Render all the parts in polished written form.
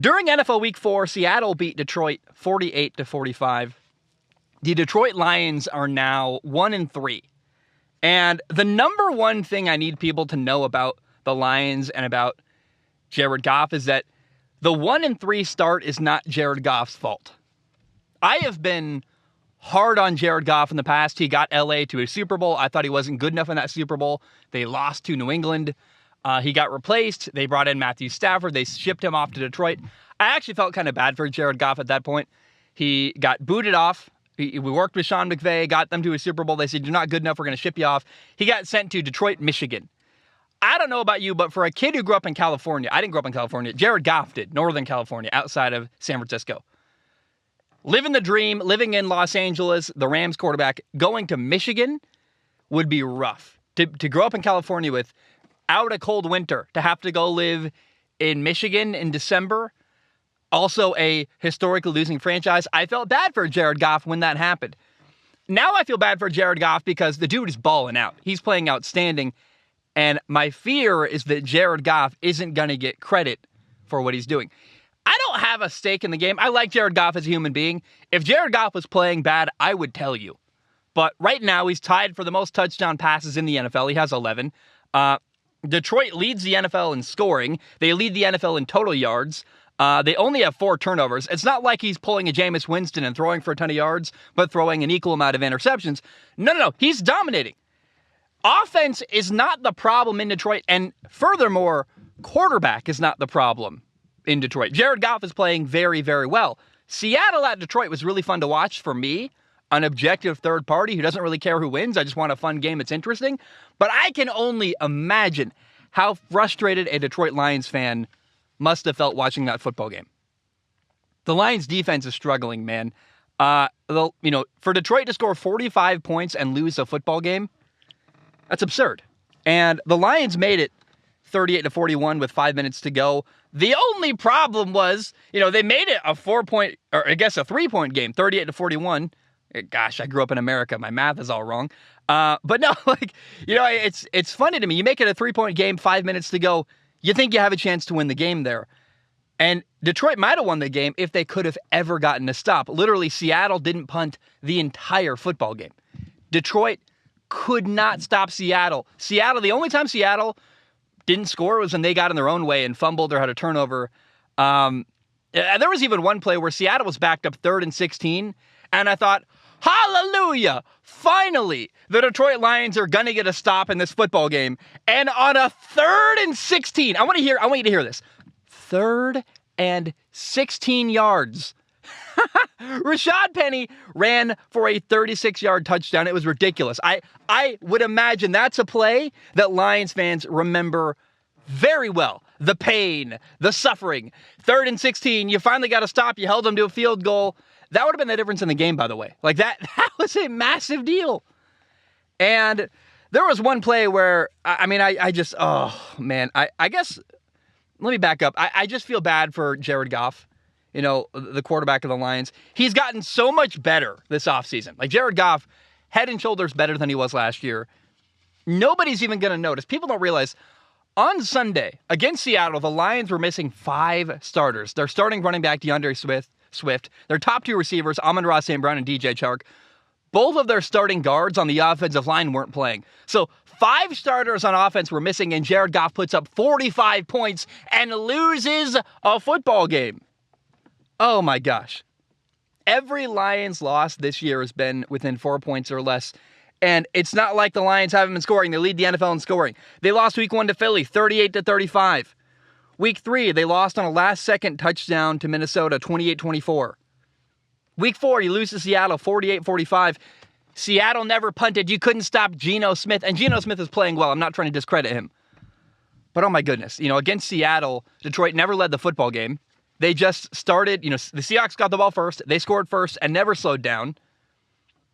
During NFL Week 4, Seattle beat Detroit 48-45. The Detroit Lions are now 1-3. And the number one thing I need people to know about the Lions and about Jared Goff is that the 1-3 start is not Jared Goff's fault. I have been hard on Jared Goff in the past. He got LA to a Super Bowl. I thought he wasn't good enough in that Super Bowl. They lost to New England. He got replaced. They brought in Matthew Stafford. They shipped him off to Detroit. I actually felt kind of bad for Jared Goff at that point. He got booted off. We worked with Sean McVay, got them to a Super Bowl. They said, you're not good enough. We're going to ship you off. He got sent to Detroit, Michigan. I don't know about you, but for a kid who grew up in California, I didn't grow up in California. Jared Goff did, Northern California, outside of San Francisco. Living the dream, living in Los Angeles, the Rams quarterback, going to Michigan would be rough. To grow up in California without a cold winter, to have to go live in Michigan in December, also a historically losing franchise. I felt bad for Jared Goff when that happened. Now I feel bad for Jared Goff because the dude is balling out. He's playing outstanding. And my fear is that Jared Goff isn't going to get credit for what he's doing. I don't have a stake in the game. I like Jared Goff as a human being. If Jared Goff was playing bad, I would tell you. But right now, he's tied for the most touchdown passes in the NFL. He has 11. Detroit leads the NFL in scoring. They lead the NFL in total yards. They only have 4 turnovers. It's not like he's pulling a Jameis Winston and throwing for a ton of yards, but throwing an equal amount of interceptions. No. He's dominating. Offense is not the problem in Detroit, and furthermore, quarterback is not the problem in Detroit. Jared Goff is playing very, very well. Seattle at Detroit was really fun to watch for me, an objective third party who doesn't really care who wins. I just want a fun game that's interesting. But I can only imagine how frustrated a Detroit Lions fan must have felt watching that football game. The Lions defense is struggling, man. For Detroit to score 45 points and lose a football game, that's absurd. And the Lions made it 38-41 with 5 minutes to go. The only problem was, they made it a 3-point game, 38-41. Gosh, I grew up in America. My math is all wrong. But no, it's funny to me. You make it a 3-point game, 5 minutes to go. You think you have a chance to win the game there. And Detroit might have won the game if they could have ever gotten a stop. Literally, Seattle didn't punt the entire football game. Detroit could not stop Seattle. The only time Seattle didn't score was when they got in their own way and fumbled or had a turnover. There was even one play where Seattle was backed up 3rd and 16, and I thought, hallelujah, finally, the Detroit Lions are going to get a stop in this football game. And on a 3rd and 16, I want you to hear this. 3rd and 16 yards. Rashad Penny ran for a 36-yard touchdown. It was ridiculous. I would imagine that's a play that Lions fans remember very well. The pain, the suffering. 3rd and 16, you finally got to stop. You held them to a field goal. That would have been the difference in the game, by the way. That was a massive deal. And there was one play where, I guess, let me back up. I just feel bad for Jared Goff, the quarterback of the Lions. He's gotten so much better this offseason. Jared Goff, head and shoulders better than he was last year. Nobody's even going to notice. People don't realize, on Sunday, against Seattle, the Lions were missing 5 starters. Their starting running back, DeAndre Swift. Their top 2 receivers, Amon-Ra St. Brown and DJ Chark. Both of their starting guards on the offensive line weren't playing. So 5 starters on offense were missing, and Jared Goff puts up 45 points and loses a football game. Oh my gosh. Every Lions loss this year has been within 4 points or less. And it's not like the Lions haven't been scoring. They lead the NFL in scoring. They lost week 1 to Philly, 38-35. Week 3, they lost on a last-second touchdown to Minnesota, 28-24. Week 4, you lose to Seattle, 48-45. Seattle never punted. You couldn't stop Geno Smith. And Geno Smith is playing well. I'm not trying to discredit him. But oh my goodness, against Seattle, Detroit never led the football game. They just started, the Seahawks got the ball first. They scored first and never slowed down.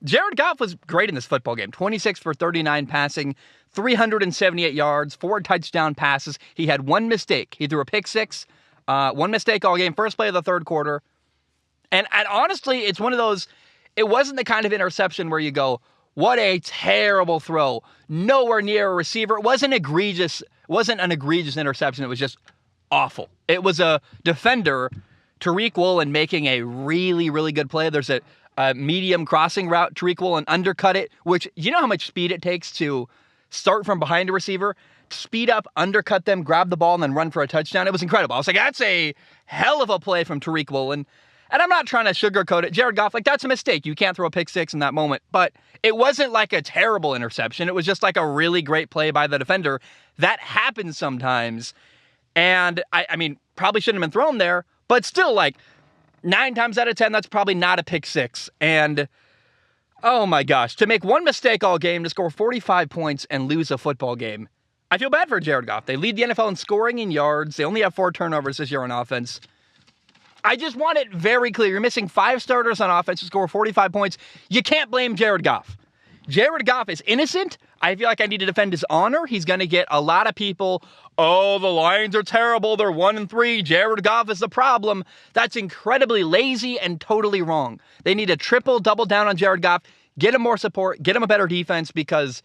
Jared Goff was great in this football game. 26 for 39 passing, 378 yards, 4 touchdown passes. He had 1 mistake. He threw a pick 6, 1 mistake all game, first play of the third quarter. And honestly, it's one of those, it wasn't the kind of interception where you go, what a terrible throw. Nowhere near a receiver. It wasn't an egregious interception. It was just awful. It was a defender, Tariq Woolen, making a really, really good play. There's a medium crossing route. Tariq Woolen undercut it, which, you know how much speed it takes to start from behind a receiver, speed up, undercut them, grab the ball, and then run for a touchdown? It was incredible. I was like, that's a hell of a play from Tariq Woolen. And I'm not trying to sugarcoat it. Jared Goff, like, that's a mistake. You can't throw a pick six in that moment. But it wasn't like a terrible interception. It was just like a really great play by the defender. That happens sometimes. And, I mean, probably shouldn't have been thrown there. But still, like, 9 times out of 10, that's probably not a pick six. And, oh my gosh, to make one mistake all game, to score 45 points and lose a football game, I feel bad for Jared Goff. They lead the NFL in scoring and yards. They only have 4 turnovers this year on offense. I just want it very clear. You're missing 5 starters on offense to score 45 points. You can't blame Jared Goff. Jared Goff is innocent. I feel like I need to defend his honor. He's going to get a lot of people, oh, the Lions are terrible. They're 1-3. Jared Goff is the problem. That's incredibly lazy and totally wrong. They need to double down on Jared Goff, get him more support, get him a better defense, because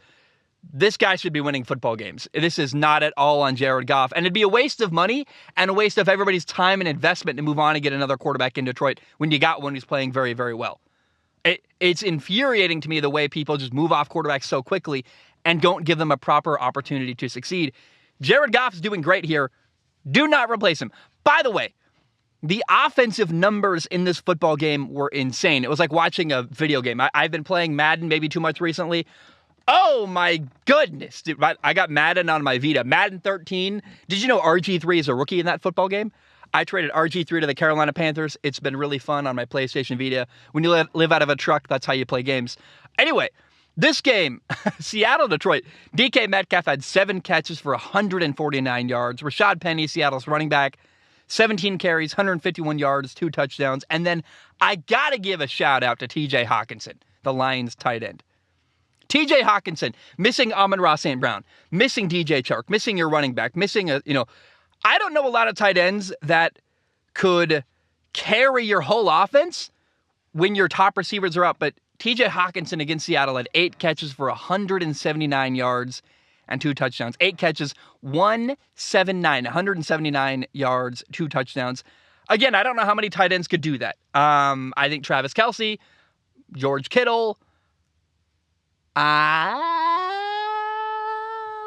this guy should be winning football games. This is not at all on Jared Goff. And it'd be a waste of money and a waste of everybody's time and investment to move on and get another quarterback in Detroit when you got one who's playing very, very well. It's infuriating to me the way people just move off quarterbacks so quickly and don't give them a proper opportunity to succeed. Jared Goff is doing great here. Do not replace him. By the way, the offensive numbers in this football game were insane. It was like watching a video game. I've been playing Madden maybe too much recently. Oh my goodness, dude. I got Madden on my Vita. Madden 13. Did you know RG3 is a rookie in that football game? I traded RG3 to the Carolina Panthers. It's been really fun on my PlayStation Vita. When you live out of a truck, that's how you play games. Anyway, this game, Seattle-Detroit, DK Metcalf had 7 catches for 149 yards. Rashad Penny, Seattle's running back, 17 carries, 151 yards, 2 touchdowns. And then I got to give a shout out to TJ Hawkinson, the Lions tight end. TJ Hawkinson, missing Amon-Ra St. Brown, missing DJ Chark, missing your running back, missing I don't know a lot of tight ends that could carry your whole offense when your top receivers are up, but TJ Hawkinson against Seattle had 8 catches for 179 yards and 2 touchdowns. 8 catches, 179 yards, 2 touchdowns. Again, I don't know how many tight ends could do that. I think Travis Kelce, George Kittle,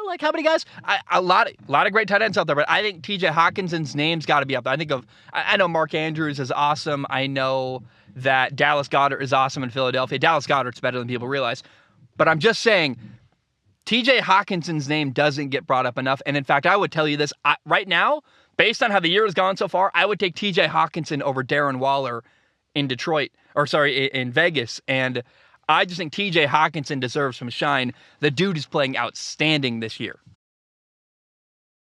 like how many guys? A lot of great tight ends out there, but I think TJ Hawkinson's name's got to be up there. I know Mark Andrews is awesome. I know that Dallas Goedert is awesome in Philadelphia. Dallas Goedert's better than people realize. But I'm just saying, TJ Hawkinson's name doesn't get brought up enough. And in fact, I would tell you this right now, based on how the year has gone so far, I would take TJ Hawkinson over Darren Waller in Vegas. And I just think TJ Hawkinson deserves some shine. The dude is playing outstanding this year.